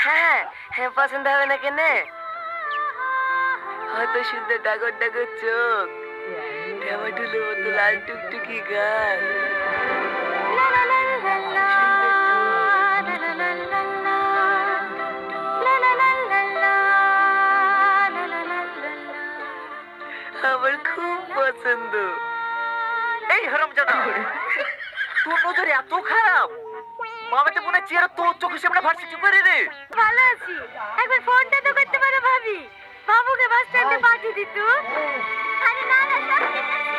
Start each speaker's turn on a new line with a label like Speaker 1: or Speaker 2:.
Speaker 1: হ্যাঁ হ্যাঁ, পছন্দ হবে না কেন? হয়তো সুন্দর ডাগর ডাগর চোখ, টমেটোর মতো লাল টুকটুকি গাল, আমার খুব পছন্দ।
Speaker 2: এই হারামজাদা, তোর নজর এত খারাপ? মামাতে মনে হচ্ছে আর তোর চোখের সামনে ভার্সিটি করে রে।
Speaker 1: ভালো আছি, একবার ফোনটা তো করতে পারো ভাবি, বাবুকে বাস স্ট্যান্ডে পাঠিয়ে দিত। আরে না না, সব ঠিক আছে।